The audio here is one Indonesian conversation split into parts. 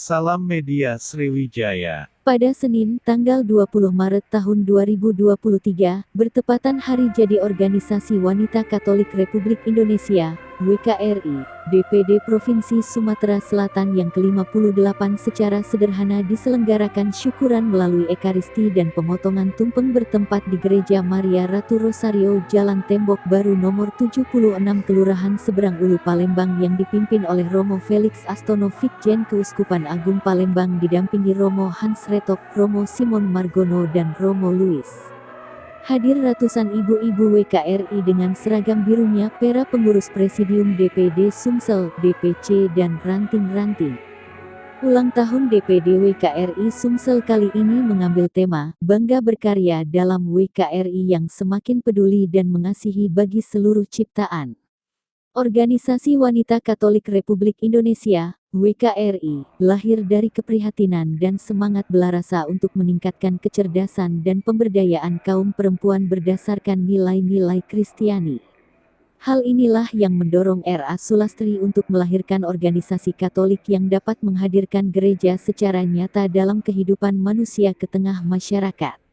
Salam Media Sriwijaya. Pada Senin, tanggal 20 Maret tahun 2023, bertepatan hari jadi Organisasi Wanita Katolik Republik Indonesia, WKRI, DPD Provinsi Sumatera Selatan yang ke-58 secara sederhana diselenggarakan syukuran melalui Ekaristi dan pemotongan tumpeng bertempat di Gereja Maria Ratu Rosario Jalan Tembok Baru nomor 76 Kelurahan Seberang Ulu Palembang yang dipimpin oleh Romo Felix Astono Vikjen Keuskupan Agung Palembang didampingi Romo Hans Retok, Romo Simon Margono dan Romo Louis. Hadir ratusan ibu-ibu WKRI dengan seragam birunya, pera pengurus Presidium DPD Sumsel, DPC dan ranting-ranting. Ulang tahun DPD WKRI Sumsel kali ini mengambil tema, Bangga Berkarya dalam WKRI yang semakin peduli dan mengasihi bagi seluruh ciptaan. Organisasi Wanita Katolik Republik Indonesia, WKRI, lahir dari keprihatinan dan semangat belarasa untuk meningkatkan kecerdasan dan pemberdayaan kaum perempuan berdasarkan nilai-nilai Kristiani. Hal inilah yang mendorong R.A. Sulastri untuk melahirkan organisasi Katolik yang dapat menghadirkan gereja secara nyata dalam kehidupan manusia ke tengah masyarakat.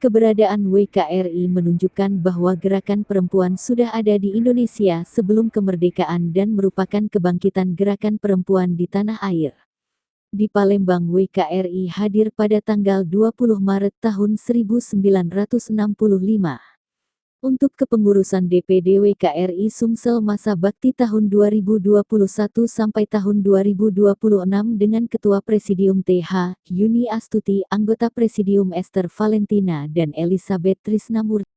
Keberadaan WKRI menunjukkan bahwa gerakan perempuan sudah ada di Indonesia sebelum kemerdekaan dan merupakan kebangkitan gerakan perempuan di tanah air. Di Palembang WKRI hadir pada tanggal 20 Maret tahun 1965. Untuk kepengurusan DPD WKRI Sumsel masa bakti tahun 2021 sampai tahun 2026 dengan Ketua Presidium TH, Yuni Astuti, anggota Presidium Esther Valentina dan Elizabeth Trisnamurti.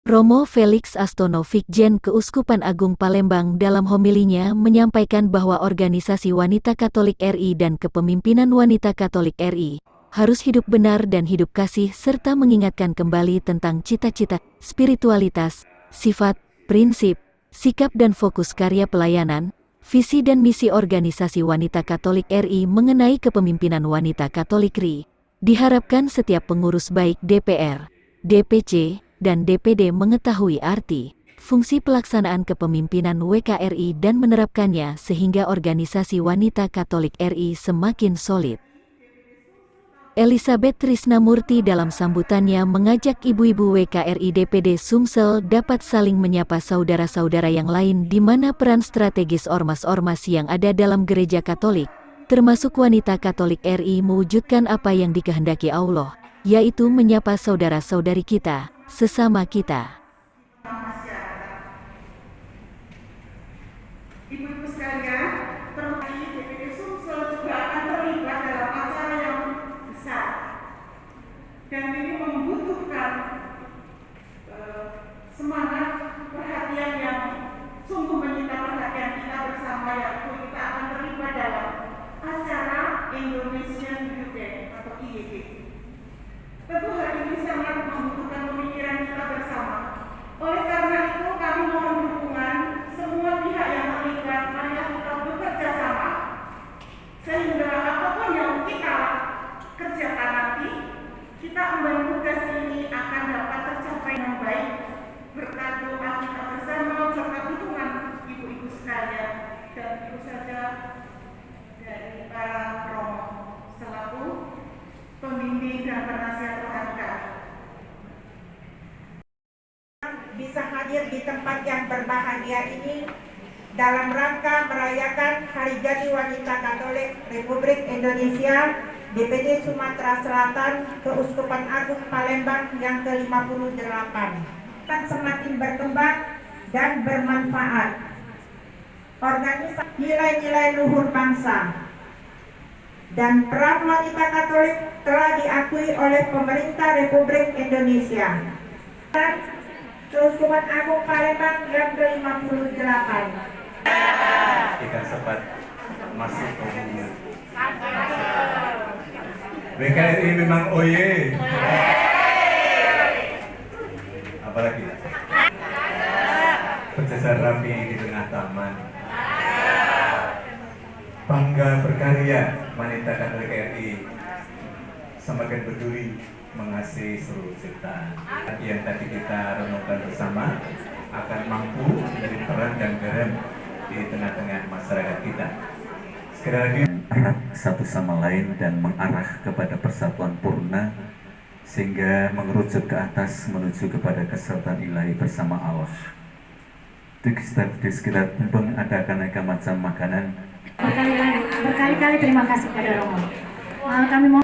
Romo Felix Astono Vikjen Keuskupan Agung Palembang dalam homilinya menyampaikan bahwa Organisasi Wanita Katolik RI dan Kepemimpinan Wanita Katolik RI harus hidup benar dan hidup kasih serta mengingatkan kembali tentang cita-cita, spiritualitas, sifat, prinsip, sikap dan fokus karya pelayanan, visi dan misi Organisasi Wanita Katolik RI mengenai kepemimpinan wanita Katolik RI. Diharapkan setiap pengurus baik DPR, DPC, dan DPD mengetahui arti, fungsi pelaksanaan kepemimpinan WKRI dan menerapkannya sehingga Organisasi Wanita Katolik RI semakin solid. Elizabeth Trisnamurti dalam sambutannya mengajak ibu-ibu WKRI DPD Sumsel dapat saling menyapa saudara-saudara yang lain di mana peran strategis ormas-ormas yang ada dalam gereja Katolik, termasuk wanita Katolik RI mewujudkan apa yang dikehendaki Allah, yaitu menyapa saudara-saudari kita, sesama kita. Ibu-ibu sekalian, perwakilan DPD Sumsel juga akan terlibat dalam acara yang besar dan ini membutuhkan semangat perhatian yang sungguh menyita perhatian kita bersama, yaitu kita akan terlibat dalam acara Indonesian Youth Day atau IYD. Tentu hal ini sangat membutuhkan pemikiran kita bersama. Oleh karena itu kami mohon dukungan semua pihak yang terlibat, marilah kita bekerja sama sehingga apapun yang kita kerjakan nanti, kita membangun tugas ini akan dapat tercapai dengan baik berkat doa kita bersama, berkat dukungan ibu-ibu sekalian, dan tentu saja dari para romo selaku pembimbing dan penasihat rohani kami. Bisa hadir di tempat yang berbahagia ini dalam rangka merayakan Hari Jadi Wanita Katolik Republik Indonesia DPD Sumatera Selatan Keuskupan Agung Palembang yang ke-58 akan semakin berkembang dan bermanfaat. Organisasi nilai-nilai luhur bangsa dan peran wanita Katolik telah diakui oleh pemerintah Republik Indonesia. Keuskupan Agung Palembang yang ke-58. Kita sempat masuk ke WKRI memang oye. Apalagi berjajar rapi di tengah taman. Bangga berkarya wanita Katolik RI semakin peduli mengasihi seluruh ciptaan. Yang tadi kita renungkan bersama akan mampu menjadi terang dan garam di tengah-tengah masyarakat kita. Sekali lagi erat satu sama lain dan mengarah kepada persatuan purna sehingga mengerucut ke atas menuju kepada kesatuan ilahi bersama Allah. Di sekitar tumpeng ada aneka macam makanan. Berkali-kali terima kasih pada Romo. Kami mau